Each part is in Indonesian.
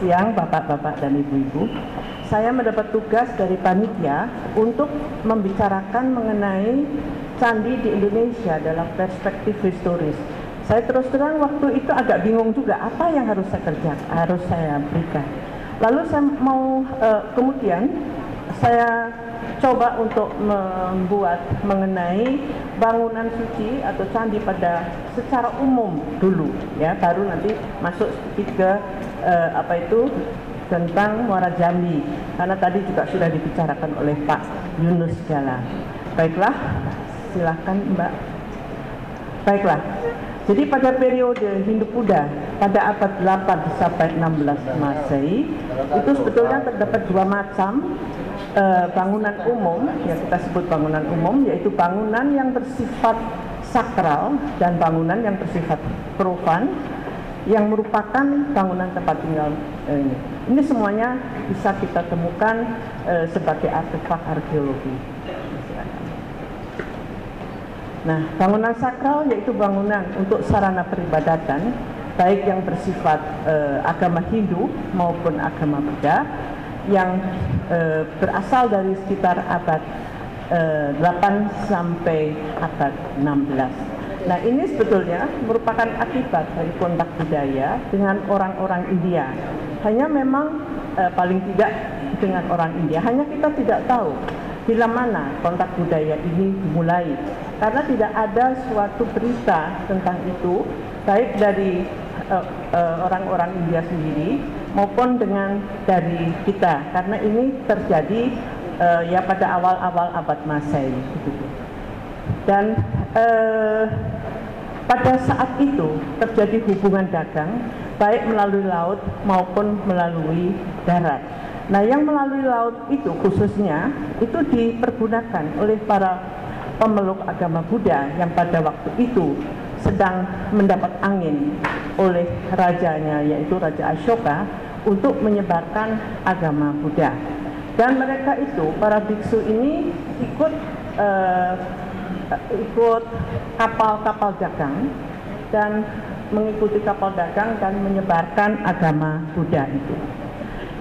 siang Bapak-bapak dan Ibu-ibu. Saya mendapat tugas dari panitia untuk membicarakan mengenai candi di Indonesia dalam perspektif historis. Saya terus terang waktu itu agak bingung juga apa yang harus saya kerjakan, harus saya berikan. Lalu saya mau kemudian saya coba untuk membuat mengenai bangunan suci atau candi pada secara umum dulu, ya, baru nanti masuk sedikit ke tentang Muara Jambi, karena tadi juga sudah dibicarakan oleh Pak Yunus Gala. Baiklah, silakan Mbak. Baiklah, jadi pada periode Hindu-Buddha pada abad 8 sampai 16 Masehi itu sebetulnya terdapat dua macam bangunan umum, yang kita sebut bangunan umum, yaitu bangunan yang bersifat sakral dan bangunan yang bersifat profan, yang merupakan bangunan tempat tinggal ini. Ini semuanya bisa kita temukan sebagai artefak arkeologi. Nah, bangunan sakral yaitu bangunan untuk sarana peribadatan, baik yang bersifat agama Hindu maupun agama Buddha, yang berasal dari sekitar abad 8 sampai abad 16. Nah, ini sebetulnya merupakan akibat dari kontak budaya dengan orang-orang India. Hanya memang paling tidak dengan orang India, hanya kita tidak tahu bila mana kontak budaya ini dimulai, karena tidak ada suatu berita tentang itu, baik dari orang-orang India sendiri maupun dengan dari kita, karena ini terjadi ya pada awal-awal abad Masehi. Dan pada saat itu terjadi hubungan dagang baik melalui laut maupun melalui darat. Nah, yang melalui laut itu khususnya itu dipergunakan oleh para pemeluk agama Buddha yang pada waktu itu sedang mendapat angin oleh rajanya, yaitu Raja Ashoka, untuk menyebarkan agama Buddha. Dan mereka itu, para biksu ini ikut kapal-kapal dagang dan mengikuti kapal dagang dan menyebarkan agama Buddha itu.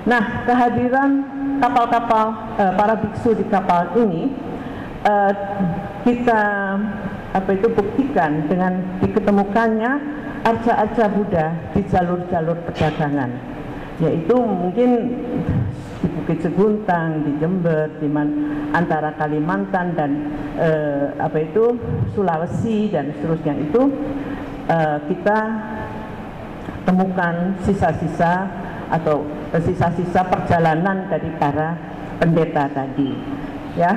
Nah, kehadiran kapal-kapal para biksu di kapal ini kita buktikan dengan diketemukannya arca-arca Buddha di jalur-jalur perdagangan, yaitu mungkin di Bukit Seguntang, di Jember, antara Kalimantan dan Sulawesi dan seterusnya itu kita temukan sisa-sisa atau sisa-sisa perjalanan dari para pendeta tadi, ya.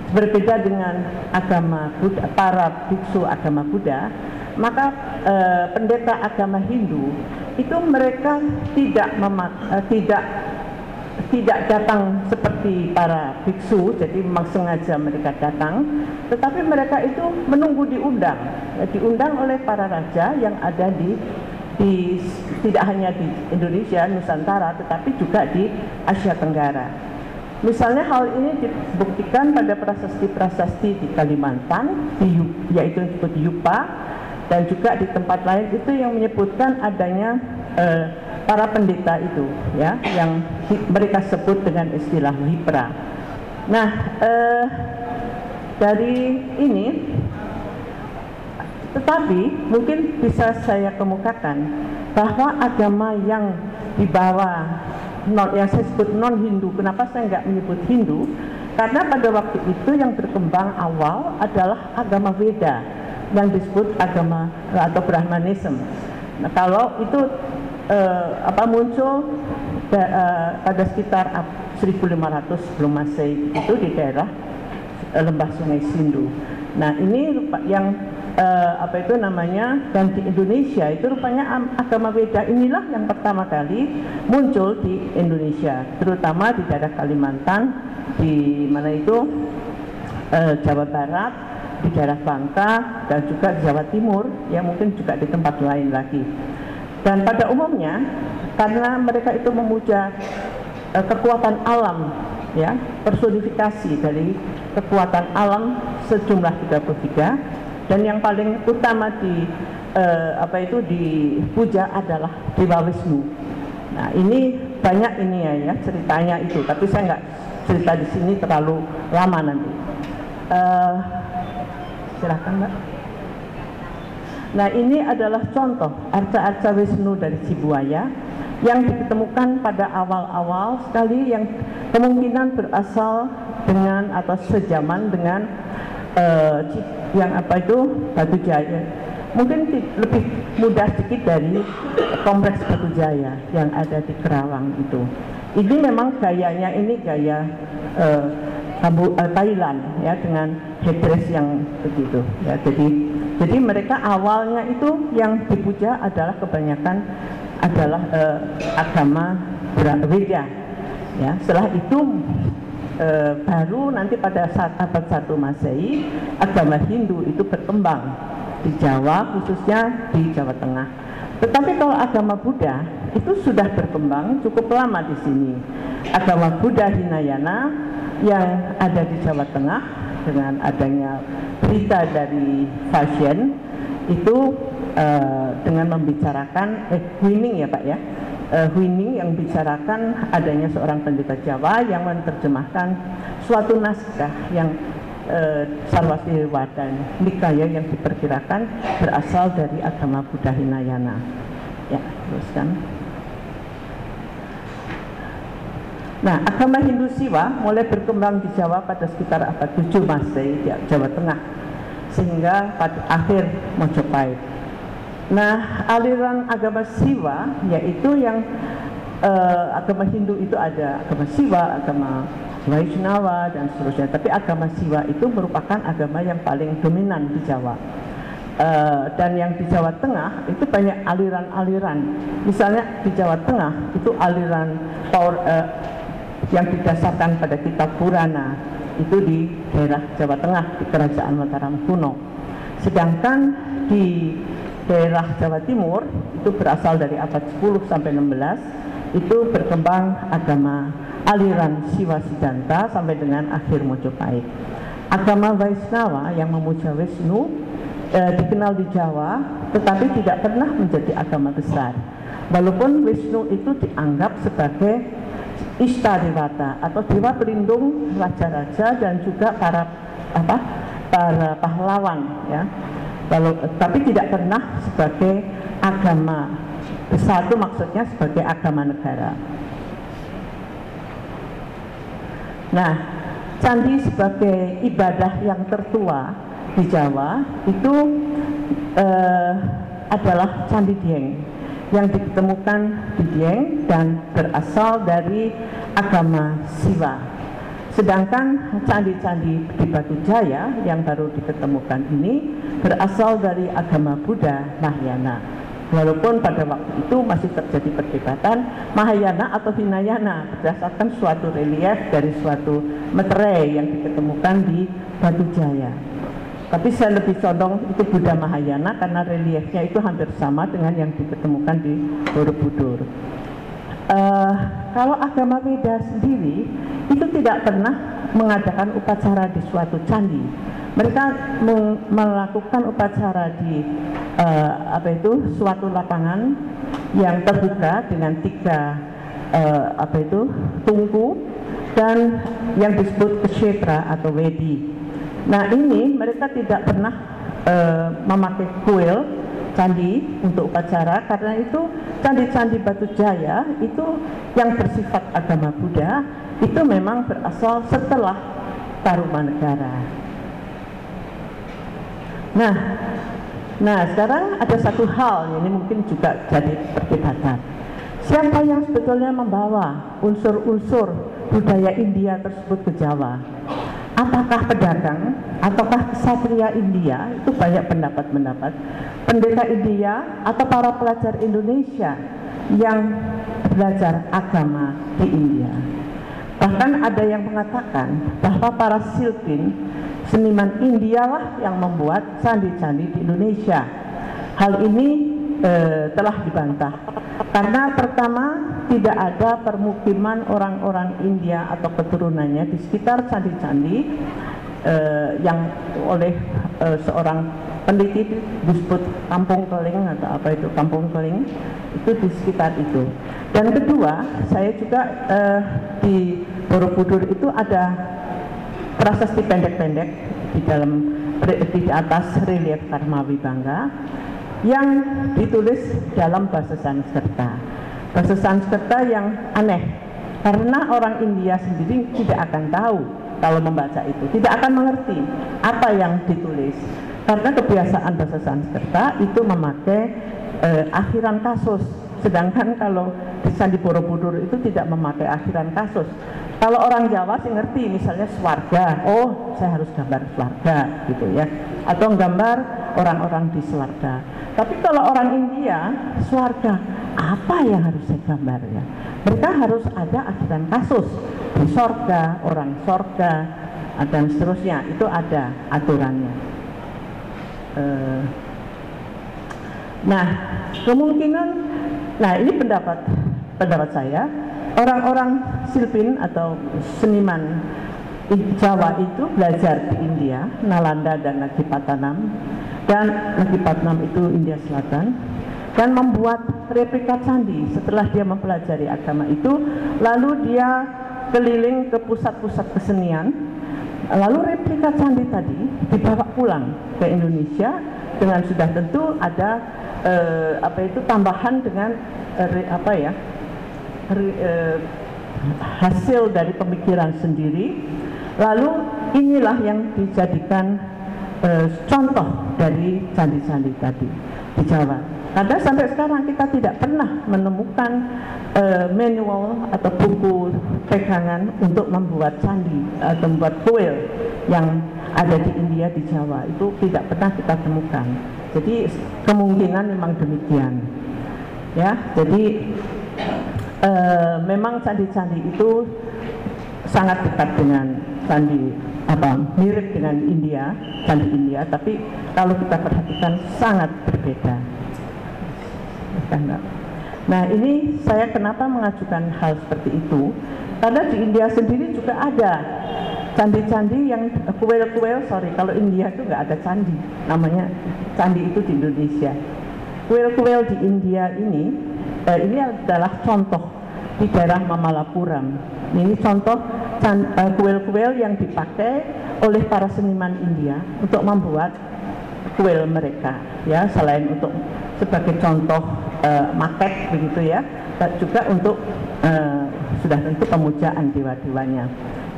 Berbeda dengan agama Buddha, para biksu agama Buddha, maka pendeta agama Hindu itu mereka tidak datang seperti para biksu, jadi memang sengaja mereka datang, tetapi mereka itu menunggu diundang oleh para raja yang ada di tidak hanya di Indonesia, Nusantara, tetapi juga di Asia Tenggara. Misalnya hal ini dibuktikan pada prasasti-prasasti di Kalimantan, yaitu yang disebut Yupa, dan juga di tempat lain itu yang menyebutkan adanya para pendeta itu, ya, yang mereka sebut dengan istilah Wipra. Nah, dari ini, tetapi mungkin bisa saya kemukakan bahwa agama yang dibawa yang saya sebut non-Hindu. Kenapa saya nggak menyebut Hindu? Karena pada waktu itu yang berkembang awal adalah agama Veda yang disebut agama atau Brahmanism. Nah, kalau itu muncul pada sekitar 1500 sebelum Masehi itu di daerah lembah Sungai Sindu. Nah, ini yang dan di Indonesia itu rupanya agama Veda inilah yang pertama kali muncul di Indonesia, terutama di daerah Kalimantan, di mana itu Jawa Barat, di daerah Bangka, dan juga di Jawa Timur, yang mungkin juga di tempat lain lagi. Dan pada umumnya karena mereka itu memuja kekuatan alam, ya, personifikasi dari kekuatan alam sejumlah 33, Dan yang paling utama dipuja adalah Dewa Wisnu. Nah, ini banyak ini ya ceritanya itu, tapi saya nggak cerita di sini terlalu lama nanti. Silakan Mbak. Nah, ini adalah contoh arca-arca Wisnu dari Cibuaya yang ditemukan pada awal-awal sekali, yang kemungkinan berasal dengan atau sejaman dengan Batu Jaya. Mungkin lebih mudah sedikit dari kompleks Batu Jaya yang ada di Kerawang itu. Ini memang gayanya ini gaya Thailand ya, dengan headdress yang begitu ya. Jadi mereka awalnya itu yang dipuja adalah kebanyakan adalah agama Weda ya. Setelah itu baru nanti pada saat abad 1 Masehi agama Hindu itu berkembang di Jawa, khususnya di Jawa Tengah. Tetapi kalau agama Buddha itu sudah berkembang cukup lama di sini. Agama Buddha Hinayana yang ada di Jawa Tengah dengan adanya berita dari Fashion itu dengan membicarakan Huining ya Pak ya, Huining yang bicarakan adanya seorang pendeta Jawa yang menerjemahkan suatu naskah yang Sarwasdewa dan Nikaya yang diperkirakan berasal dari agama Buddha Hinayana. Ya, teruskan. Nah, agama Hindu Siwa mulai berkembang di Jawa pada sekitar abad 7 Masehi di Jawa Tengah sehingga pada akhir Mojopahit. Nah, aliran agama Siwa yaitu yang agama Hindu itu ada agama Siwa, agama Vaishnava dan seterusnya. Tapi agama Siwa itu merupakan agama yang paling dominan di Jawa. Dan yang di Jawa Tengah itu banyak aliran-aliran. Misalnya di Jawa Tengah itu aliran yang didasarkan pada kitab Purana itu di daerah Jawa Tengah di Kerajaan Mataram kuno. Sedangkan di daerah Jawa Timur itu berasal dari abad 10 sampai 16 itu berkembang agama aliran Siwa Siddhanta sampai dengan akhir Mojopahit. Agama Vaishnava yang memuja Wisnu dikenal di Jawa tetapi tidak pernah menjadi agama besar. Walaupun Wisnu itu dianggap sebagai Istadewata atau dewa pelindung raja-raja dan juga para pahlawan ya. Tapi tidak pernah sebagai agama besar, itu maksudnya sebagai agama negara. Nah, candi sebagai ibadah yang tertua di Jawa itu adalah Candi Dieng yang ditemukan di Dieng dan berasal dari agama Siwa. Sedangkan candi-candi di Batu Jaya yang baru ditemukan ini berasal dari agama Buddha Mahayana. Walaupun pada waktu itu masih terjadi perdebatan Mahayana atau Hinayana berdasarkan suatu relief dari suatu meterai yang ditemukan di Batu Jaya. Tapi saya lebih condong itu Buddha Mahayana karena reliefnya itu hampir sama dengan yang ditemukan di Borobudur. Kalau agama Weda sendiri itu tidak pernah mengadakan upacara di suatu candi. Mereka melakukan upacara di suatu lapangan yang terbuka dengan 3 tungku dan yang disebut kshetra atau wedi. Nah, ini mereka tidak pernah memakai kuil candi untuk upacara karena itu candi-candi Batu Jaya itu yang bersifat agama Buddha itu memang berasal setelah Tarumanegara. Nah, sekarang ada satu hal ini mungkin juga jadi perdebatan. Siapa yang sebetulnya membawa unsur-unsur budaya India tersebut ke Jawa? Apakah pedagang ataukah ksatria India? Itu banyak pendapat-pendapat. Pendeta India atau para pelajar Indonesia yang belajar agama di India. Bahkan ada yang mengatakan bahwa para silpin, seniman India lah yang membuat candi-candi di Indonesia. Hal ini telah dibantah karena pertama tidak ada permukiman orang-orang India atau keturunannya di sekitar candi-candi yang oleh seorang peneliti disebut kampung keling atau apa itu kampung keling itu di sekitar itu. Dan kedua, saya juga di Borobudur itu ada prasasti pendek-pendek di atas relief Karmawibangga yang ditulis dalam bahasa Sanskerta. Bahasa Sanskerta yang aneh karena orang India sendiri tidak akan tahu kalau membaca itu, tidak akan mengerti apa yang ditulis karena kebiasaan bahasa Sanskerta itu memakai akhiran kasus, sedangkan kalau di Candi Borobudur itu tidak memakai akhiran kasus. Kalau orang Jawa sih ngerti, misalnya swarga, oh saya harus gambar swarga gitu ya, atau gambar orang-orang di swarga. Tapi kalau orang India, swarga, apa yang harus saya gambar ya? Mereka harus ada akhiran kasus di sorga, orang sorga, dan seterusnya, itu ada aturannya. Nah, kemungkinan, nah ini pendapat saya, orang-orang Silpin atau seniman Jawa itu belajar di India, Nalanda dan Nagipatnam, dan Nagipatnam itu India Selatan, dan membuat replika candi. Setelah dia mempelajari agama itu, lalu dia keliling ke pusat-pusat kesenian, lalu replika candi tadi dibawa pulang ke Indonesia dengan sudah tentu ada tambahan dengan hasil dari pemikiran sendiri. Lalu inilah yang dijadikan contoh dari candi-candi tadi di Jawa. Karena sampai sekarang kita tidak pernah menemukan manual atau buku pegangan untuk membuat candi atau membuat kuil yang ada di India, di Jawa, itu tidak pernah kita temukan. Jadi kemungkinan memang demikian ya. Jadi memang candi-candi itu sangat dekat dengan candi mirip dengan India, candi India, tapi kalau kita perhatikan sangat berbeda. Nah, ini saya kenapa mengajukan hal seperti itu, karena di India sendiri juga ada candi-candi yang kuil-kuil, kalau India itu nggak ada candi, namanya candi itu di Indonesia. Kuil-kuil di India ini adalah contoh di daerah Mamallapuram. Ini contoh kuil-kuil yang dipakai oleh para seniman India untuk membuat kuil mereka, ya, selain untuk sebagai contoh maket begitu ya, dan juga untuk sudah tentu pemujaan dewa-dewanya.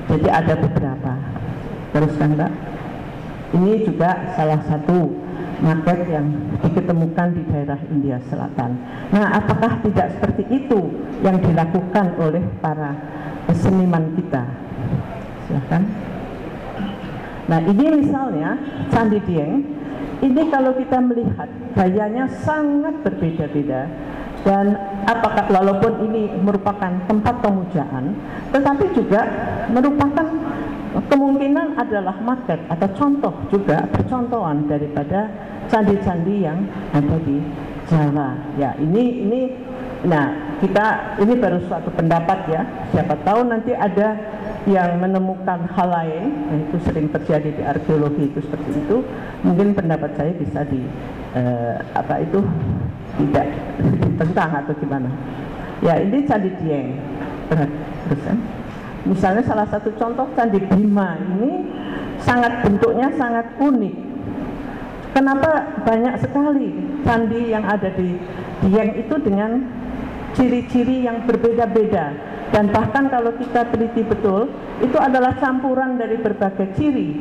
Jadi ada beberapa. Teruskan Mbak. Ini juga salah satu maket yang diketemukan di daerah India Selatan. Nah, apakah tidak seperti itu yang dilakukan oleh para seniman kita? Silahkan. Nah, ini misalnya Candi Dieng. Ini kalau kita melihat gayanya sangat berbeda-beda, dan apakah walaupun ini merupakan tempat pemujaan, tetapi juga merupakan kemungkinan adalah maket atau contoh juga percontohan daripada candi-candi yang ada di Jawa. Ya, nah kita ini baru suatu pendapat ya. Siapa tahu nanti ada yang menemukan hal lain, nah itu sering terjadi di arkeologi itu seperti itu. Mungkin pendapat saya bisa tidak ditentang atau gimana. Ya, ini Candi Dieng. Misalnya salah satu contoh Candi Bima ini bentuknya sangat unik. Kenapa banyak sekali candi yang ada di Dieng itu dengan ciri-ciri yang berbeda-beda, dan bahkan kalau kita teliti betul itu adalah campuran dari berbagai ciri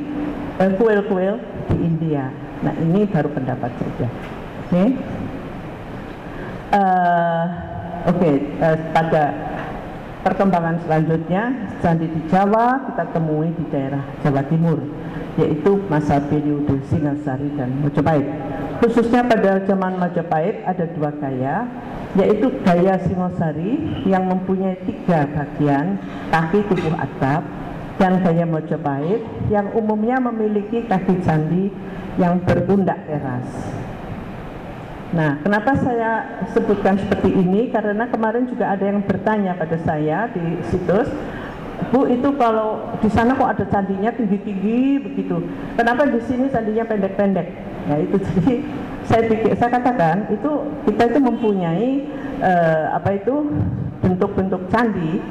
kuil-kuil di India. Nah, ini baru pendapat saja. Pada perkembangan selanjutnya candi di Jawa kita temui di daerah Jawa Timur, yaitu masa periode Singasari dan Majapahit. Khususnya pada zaman Majapahit ada dua gaya, yaitu gaya Singosari yang mempunyai 3 bagian kaki tubuh atap, dan gaya Majapahit yang umumnya memiliki kaki candi yang berpundak teras. Nah, kenapa saya sebutkan seperti ini? Karena kemarin juga ada yang bertanya pada saya di situs, Bu, itu kalau di sana kok ada candinya tinggi-tinggi begitu, kenapa di sini candinya pendek-pendek? Ya itu jadi saya katakan itu kita itu mempunyai bentuk-bentuk candi,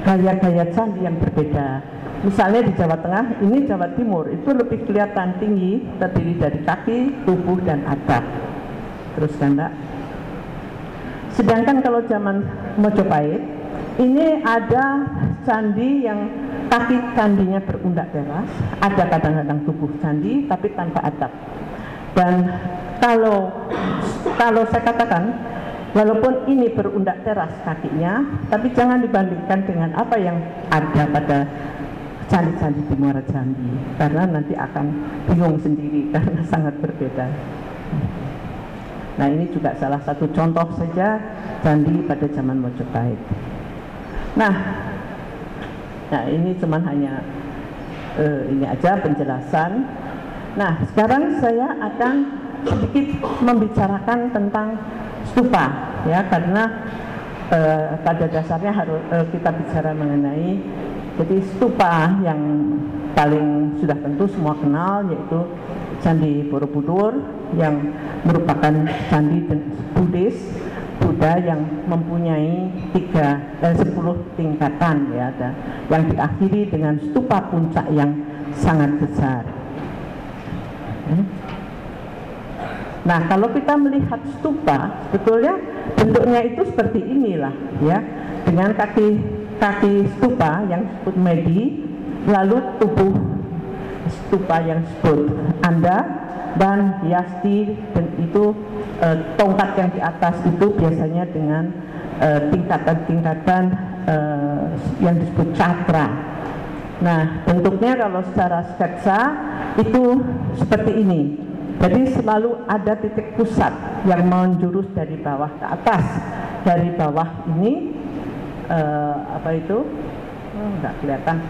gaya-gaya candi yang berbeda. Misalnya di Jawa Tengah, ini Jawa Timur itu lebih kelihatan tinggi, terdiri dari kaki, tubuh, dan atap. Teruskan, Mbak. Sedangkan kalau zaman Mojopahit, ini ada candi yang kaki candinya berundak teras, ada kadang-kadang tubuh candi tapi tanpa atap. Dan kalau saya katakan, walaupun ini berundak teras kakinya, tapi jangan dibandingkan dengan apa yang ada pada candi-candi di Muara Jambi, karena nanti akan bingung sendiri karena sangat berbeda. Nah, ini juga salah satu contoh saja candi pada zaman Mojopahit. Nah ini cuman hanya ini aja penjelasan. Nah, sekarang saya akan sedikit membicarakan tentang stupa, ya, karena pada dasarnya harus kita bicara mengenai jadi stupa yang paling sudah tentu semua kenal, yaitu Candi Borobudur yang merupakan candi Buddhis Buddha yang mempunyai 10 tingkatan, ya, yang diakhiri dengan stupa puncak yang sangat besar. Nah, kalau kita melihat stupa, sebetulnya bentuknya itu seperti inilah, ya, dengan kaki stupa yang disebut medi, lalu tubuh stupa yang disebut anda, dan yasti, dan itu tongkat yang di atas itu biasanya dengan tingkatan-tingkatan yang disebut cakra. Nah, bentuknya kalau secara sketsa itu seperti ini. Jadi selalu ada titik pusat yang menjurus dari bawah ke atas. Dari bawah ini nggak kelihatan.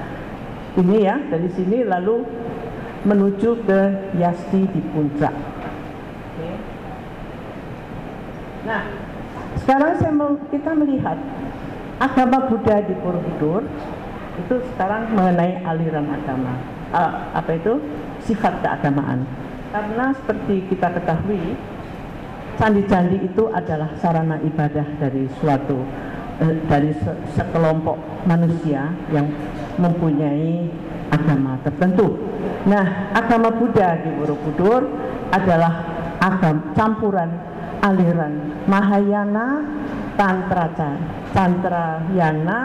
Ini, ya, dari sini lalu menuju ke yasti di puncak. Oke. Nah, sekarang kita melihat agama Buddha di Borobudur itu sekarang mengenai aliran agama, sifat keagamaan. Karena seperti kita ketahui, candi-candi itu adalah sarana ibadah dari sekelompok manusia yang mempunyai agama tertentu. Nah, agama Buddha di Borobudur adalah campuran aliran Mahayana, Tantrayana,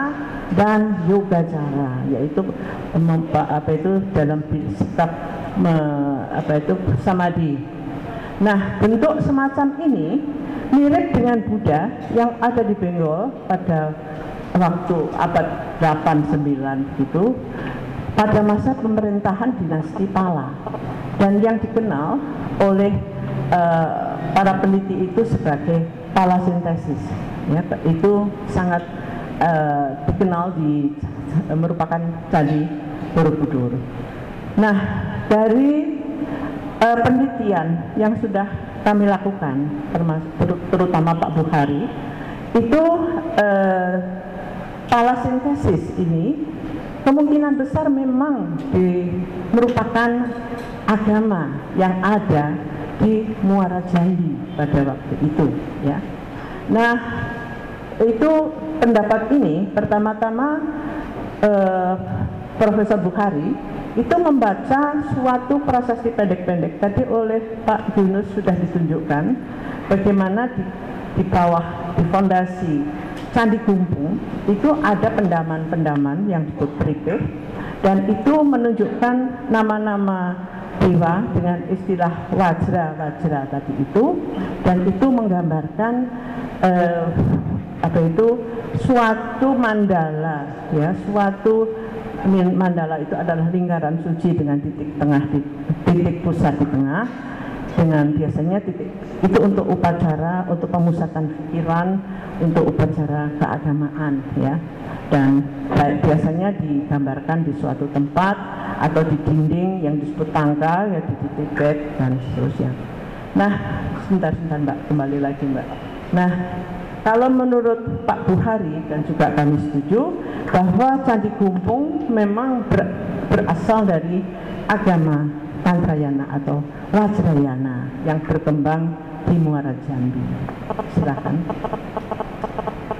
dan Yogacara, yaitu dalam sikap samadhi. Nah, bentuk semacam ini mirip dengan Buddha yang ada di Bengal pada waktu abad 8-9 gitu, pada masa pemerintahan dinasti Pala, dan yang dikenal oleh para peneliti itu sebagai palasintesis, ya, itu sangat dikenal merupakan candi Borobudur. Nah, dari penelitian yang sudah kami lakukan, terutama Pak Bukhari, itu palasintesis ini kemungkinan besar memang merupakan agama yang ada di Muara Jambi pada waktu itu, ya. Nah, itu pendapat ini pertama-tama Profesor Bukhari itu membaca suatu prasasti pendek-pendek. Tadi oleh Pak Yunus sudah ditunjukkan bagaimana di bawah, di fondasi Candi Gumpung itu ada pendaman-pendaman yang disebut pripeh, dan itu menunjukkan nama-nama dewa dengan istilah wajra tadi itu, dan itu menggambarkan suatu mandala, ya, suatu mandala itu adalah lingkaran suci dengan titik pusat di tengah, dengan biasanya titik itu untuk upacara, untuk pemusatan pikiran, untuk upacara keagamaan, ya, dan biasanya digambarkan di suatu tempat atau di dinding yang disebut tangga, ya, di Tibet dan seterusnya. Nah, sebentar Mbak, kembali lagi Mbak. Nah, kalau menurut Pak Bukhari dan juga kami setuju bahwa Candi Gumpung memang berasal dari agama Mantrayana atau Wajrayana yang berkembang di Muara Jambi. Silakan.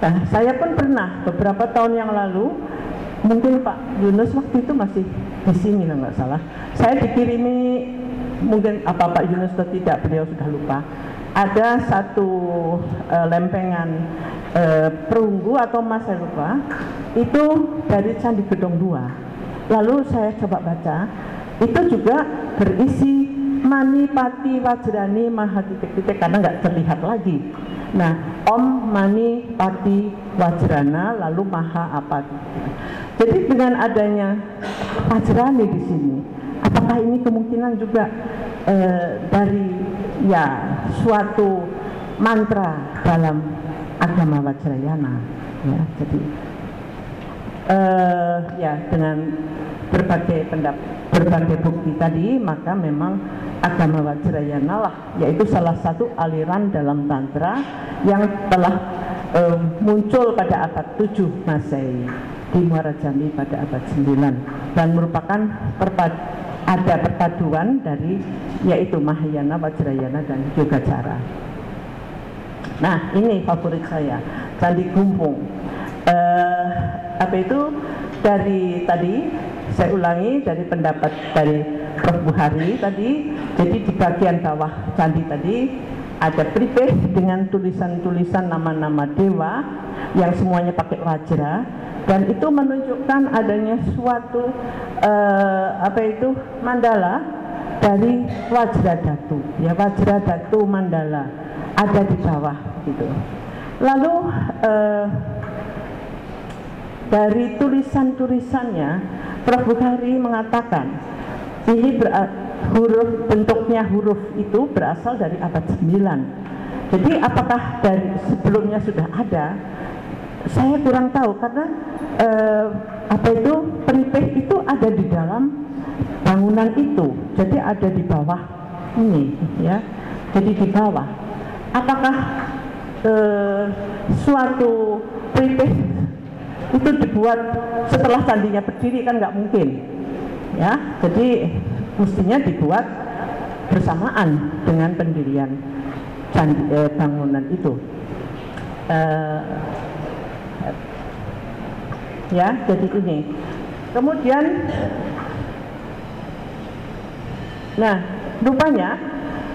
Nah, saya pun pernah beberapa tahun yang lalu, mungkin Pak Yunus waktu itu masih di sini kalau nggak salah, saya dikirimi, mungkin apa Pak Yunus atau tidak, beliau sudah lupa, ada satu lempengan perunggu atau emas, saya lupa, itu dari Candi Gedong 2. Lalu saya coba baca, itu juga berisi Mani Pati Wajrani Maha titik-titik, karena nggak terlihat lagi. Nah, Om Mani Pati Wajrana lalu Maha apa? Jadi dengan adanya Wajrani di sini, apakah ini kemungkinan juga dari ya suatu mantra dalam agama Wajrayana? Ya, jadi ya dengan berbagai bukti tadi, maka memang agama Wajrayana lah, yaitu salah satu aliran dalam tantra yang telah muncul pada abad 7 Masehi di Muara Jambi pada abad 9 dan merupakan ada perpaduan dari yaitu Mahayana, Wajrayana dan Yogacara. Nah, ini favorit saya, Candi Gumpung. Apa itu, dari tadi saya ulangi dari pendapat dari Prof. Buhari tadi. Jadi di bagian bawah candi tadi ada pripeh dengan tulisan-tulisan nama-nama dewa yang semuanya pakai wajra, dan itu menunjukkan adanya suatu apa itu mandala dari Wajradhatu, ya, Wajradhatu mandala ada di bawah gitu. Lalu dari tulisan-tulisannya Prof. Bukhari mengatakan ini bentuknya huruf itu berasal dari abad 9. Jadi apakah dari sebelumnya sudah ada? Saya kurang tahu, karena apa itu peripeh itu ada di dalam bangunan itu. Jadi ada di bawah ini, ya. Jadi di bawah. Apakah suatu peripeh itu dibuat setelah candinya berdiri? Kan nggak mungkin, ya. Jadi mestinya dibuat bersamaan dengan pendirian bangunan itu. Ya, jadi ini. Kemudian, nah, rupanya,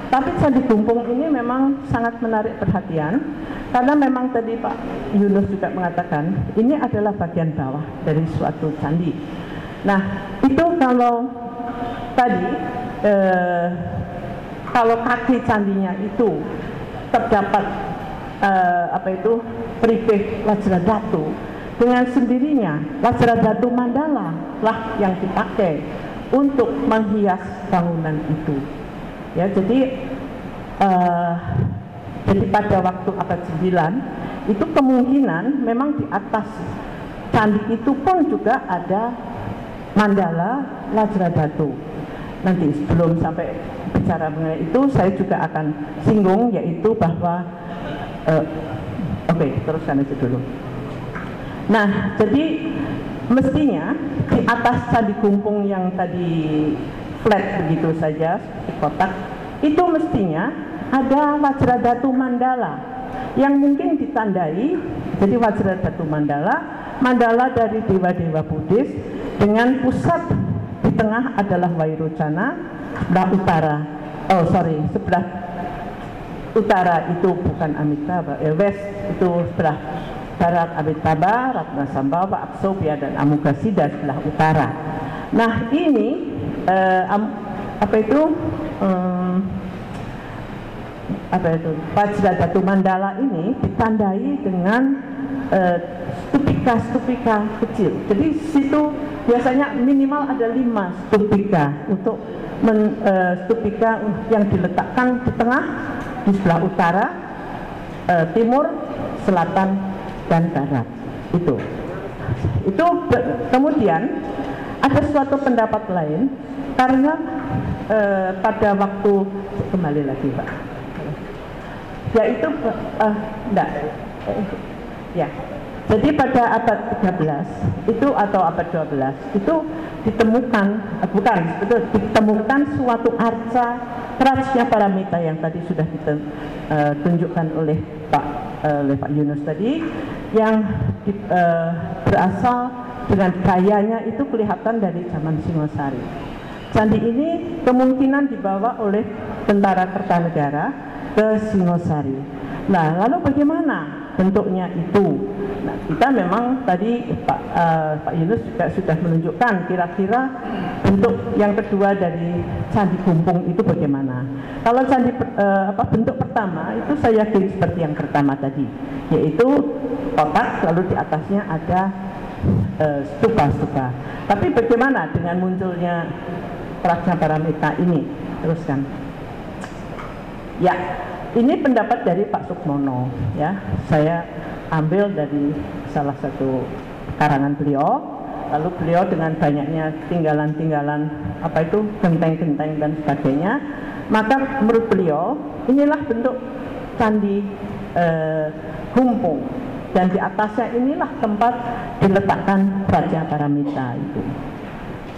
tapi Candi Gumpung ini memang sangat menarik perhatian, karena memang tadi Pak Yunus juga mengatakan ini adalah bagian bawah dari suatu candi. Nah, itu kalau tadi kalau kaki candinya itu terdapat apa itu peripeh Wajradhatu, dengan sendirinya Wajradhatu mandala lah yang dipakai untuk menghias bangunan itu. Ya, jadi pada waktu abad 9 itu kemungkinan memang di atas candi itu pun juga ada mandala Wajradhatu. Nanti sebelum sampai bicara mengenai itu, saya juga akan singgung, yaitu bahwa oke, teruskan itu dulu. Nah, jadi mestinya di atas Candi Gumpung yang tadi flat begitu saja, di kotak, itu mestinya ada Wajradhatu mandala yang mungkin ditandai. Jadi Wajradhatu mandala dari dewa-dewa Buddhis, dengan pusat di tengah adalah Vairocana, sebelah utara, sebelah utara itu bukan Amitabha, west itu sebelah barat Amitabha, Ratnasambhava, Apsobhya dan Amoghasiddha sebelah utara. Nah, ini Wajradhatu mandala ini ditandai dengan stupika kecil. Jadi situ biasanya minimal ada 5 stupika untuk stupika yang diletakkan di tengah, di sebelah utara, timur, selatan, dan barat. Itu kemudian ada suatu pendapat lain, karena pada waktu kembali lagi Pak, yaitu ya Jadi pada abad 13 itu atau abad 12 itu ditemukan suatu arca Prajnaparamita yang tadi sudah ditunjukkan oleh Pak Yunus tadi, yang berasal dengan gayanya itu kelihatan dari zaman Singosari. Candi ini kemungkinan dibawa oleh tentara Kertanegara ke Singosari. Nah, lalu bagaimana bentuknya itu? Nah, kita memang tadi Pak Yunus juga sudah menunjukkan kira-kira bentuk yang kedua dari Candi Gumpung itu bagaimana. Kalau bentuk pertama itu saya yakin seperti yang pertama tadi, yaitu kotak lalu di atasnya ada stupa-stupa. Tapi bagaimana dengan munculnya Prajnaparamita ini? Teruskan. Ya, ini pendapat dari Pak Sukmono, ya. Saya ambil dari salah satu karangan beliau. Lalu beliau dengan banyaknya tinggalan-tinggalan genteng-genteng dan sebagainya, maka menurut beliau inilah bentuk candi Gumpung, dan di atasnya inilah tempat diletakkan Prajnaparamita itu.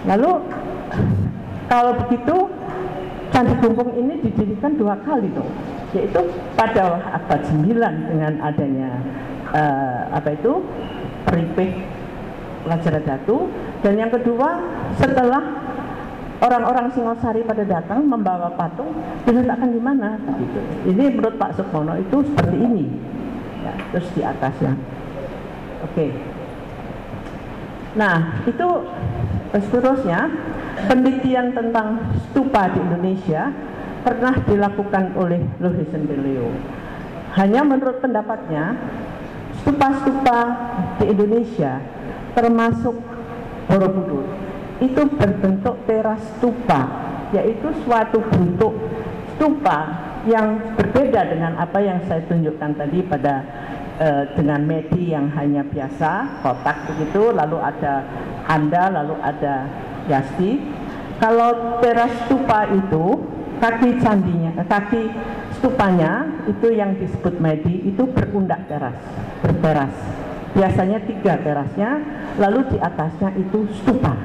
Lalu kalau begitu Candi Gumpung ini didirikan 2 kali tuh, yaitu pada abad 9 dengan adanya Peripih Rajaradatu, dan yang kedua setelah orang-orang Singosari pada datang membawa patung, diletakkan di mana? Gitu. Ini menurut Pak Sukmono itu seperti ini, ya, terus di atasnya. Oke. Nah, itu seterusnya penelitian tentang stupa di Indonesia pernah dilakukan oleh Louis Sendeleo. Hanya menurut pendapatnya, stupa-stupa di Indonesia termasuk Borobudur itu berbentuk teras stupa, yaitu suatu bentuk stupa yang berbeda dengan apa yang saya tunjukkan tadi pada dengan medi yang hanya biasa kotak begitu, lalu ada handa, lalu ada yasti. Kalau teras stupa itu kaki stupanya itu yang disebut medi itu berundak berteras. Biasanya 3 terasnya, lalu di atasnya itu stupa.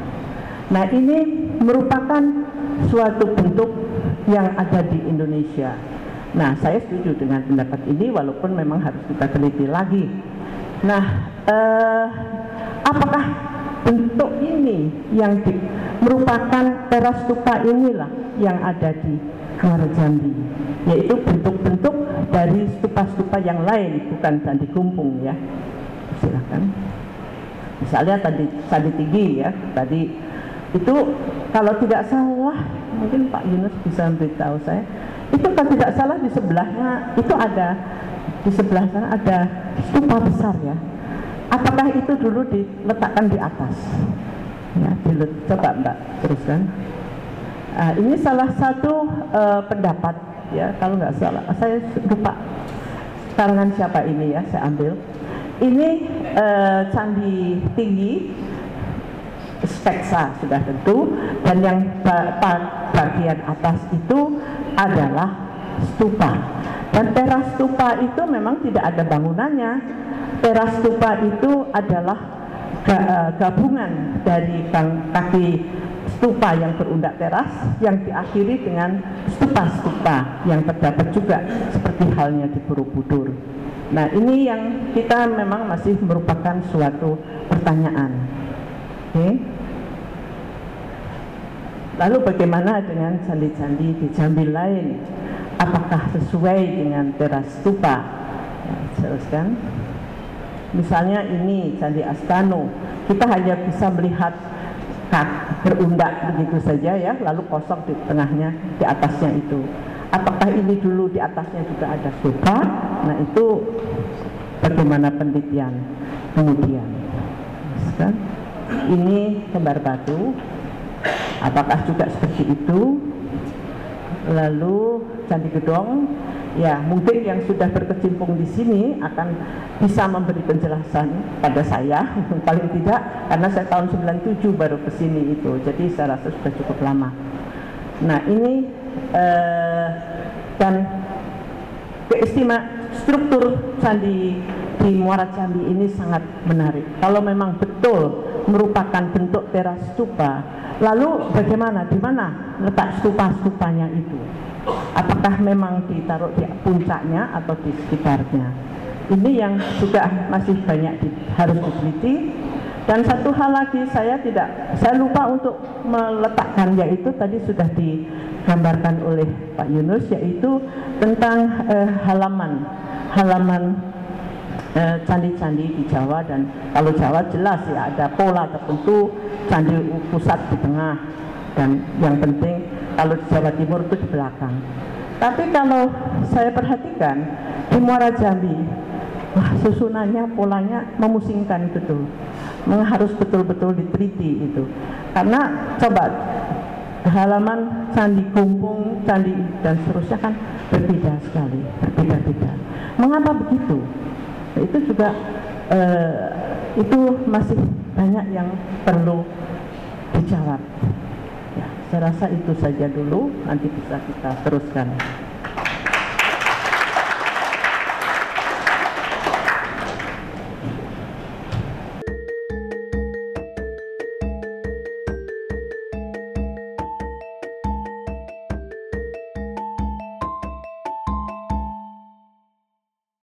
Nah, ini merupakan suatu bentuk yang ada di Indonesia. Nah, saya setuju dengan pendapat ini walaupun memang harus kita teliti lagi. Nah, apakah bentuk ini yang merupakan teras stupa inilah yang ada di Muara Jambi, yaitu bentuk-bentuk dari stupa-stupa yang lain, bukan Candi Gumpung, ya. Silakan. Misalnya tadi Candi Tinggi, ya, tadi itu kalau tidak salah, mungkin Pak Yunus bisa memberitahu saya, itu kalau tidak salah di sebelahnya itu ada, di sebelah sana ada stupa besar, ya. Apakah itu dulu diletakkan di atas? Ya, coba Mbak teruskan. Ini salah satu pendapat, ya, kalau nggak salah, saya lupa karangan siapa ini, ya, saya ambil. Ini Candi Tinggi Speksa sudah tentu, dan yang bagian atas itu adalah stupa. Dan teras stupa itu memang tidak ada bangunannya. Teras stupa itu adalah gabungan dari kaki stupa yang berundak teras yang diakhiri dengan stupa-stupa yang terdapat juga seperti halnya di Borobudur. Nah, ini yang kita memang masih merupakan suatu pertanyaan. Oke. Lalu bagaimana dengan candi-candi di Jambi lain? Apakah sesuai dengan teras stupa? Ya, teruskan. Misalnya ini Candi Astano, kita hanya bisa melihat berundak begitu saja, ya, lalu kosong di tengahnya, di atasnya itu. Apakah ini dulu di atasnya juga ada stupa? Nah, itu bagaimana penelitian kemudian? Teruskan. Ini Kembar Batu, apakah juga seperti itu? Lalu Candi Gedong, ya, mungkin yang sudah berkecimpung di sini akan bisa memberi penjelasan pada saya, paling tidak, karena saya tahun 97 baru ke sini itu, jadi saya rasa sudah cukup lama. Nah, ini dan keistimewaan struktur Candi di Muara Jambi ini sangat menarik. Kalau memang betul merupakan bentuk teras stupa, lalu bagaimana, di mana letak stupa-stupanya itu? Apakah memang ditaruh di puncaknya atau di sekitarnya? Ini yang juga masih banyak harus diteliti. Dan satu hal lagi saya lupa untuk meletakkan, yaitu tadi sudah digambarkan oleh Pak Yunus, yaitu tentang halaman candi-candi di Jawa. Dan kalau Jawa jelas ya ada pola tertentu, candi pusat di tengah, dan yang penting kalau di Jawa Timur itu di belakang. Tapi kalau saya perhatikan di Muara Jambi, wah, susunannya, polanya memusingkan betul. Harus betul-betul diteliti itu. Karena coba halaman Candi Gumpung, Candi dan seterusnya kan berbeda sekali, berbeda-beda. Mengapa begitu? Nah, itu juga itu masih banyak yang perlu dijawab. Ya, saya rasa itu saja dulu, nanti bisa kita teruskan.